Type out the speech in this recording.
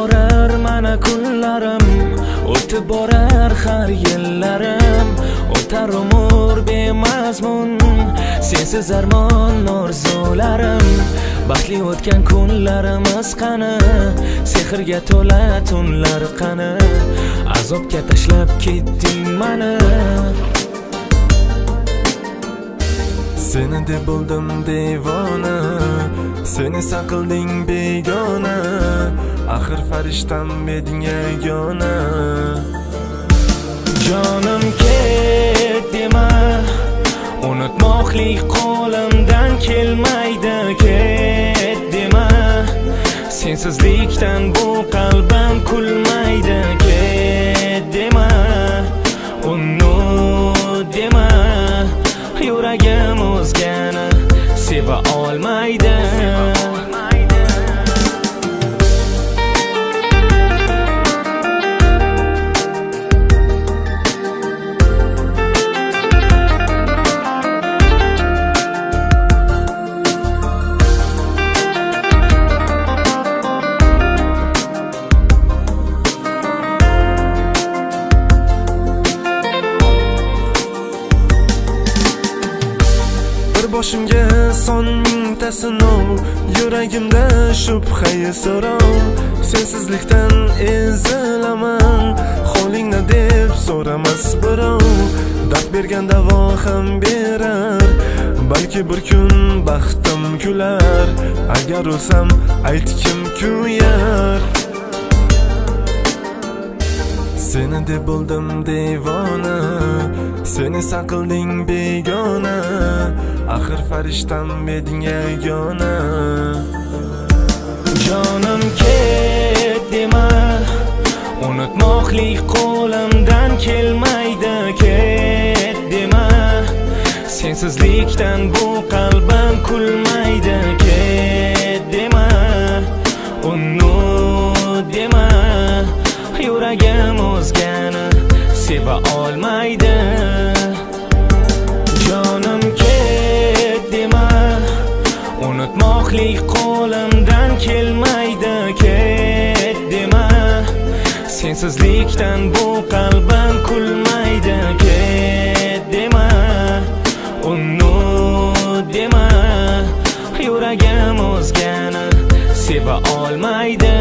borar mana kunlarim, o'tib borar har yillarim. O'tar umr bemazmun, sensiz armon orzularim. Baxtli o'tgan kunlarimiz qani, sehrga to'la tunlar qani. Azobga tashlab ketding mani. Seni deb bo'ldim devona, seni saqilding begona. Axir farishtam eding yagona. Jonim ket dema, unutmoqlik qo'limdan kelmaydi. Ket dema, sensizlikdan bu qalbim kulmaydi. Ket dema, unut dema, yuragim o'zgani seva olmaydi. Boshimga son mingta sinov, yuragimda shubha-yu so'rov. Sensizlikdan ezilaman, holingni deb so'ramas birov. Dard bergan davo ham berar, balki bir kun baxtim kular. Agar o'lsam aytkim kuyar. Seni deb bo'ldim devona, seni saqilding begona. Axir farishtam eding yagona. Jonim ket dema, unutmoqlik qo'limdan kelmaydi. Ket dema, sensizlikdan bu qalbim kulmaydi. Ket dema, unut dema, yuragim o'zgani seva olmaydi. Jonim ket dema, unutmoqlik qo'limdan kelmaydi. Ket dema, sensizlikdan bu qalbim kulmaydi. Ket dema, unut dema, yuragim o'zgani seva olmaydi.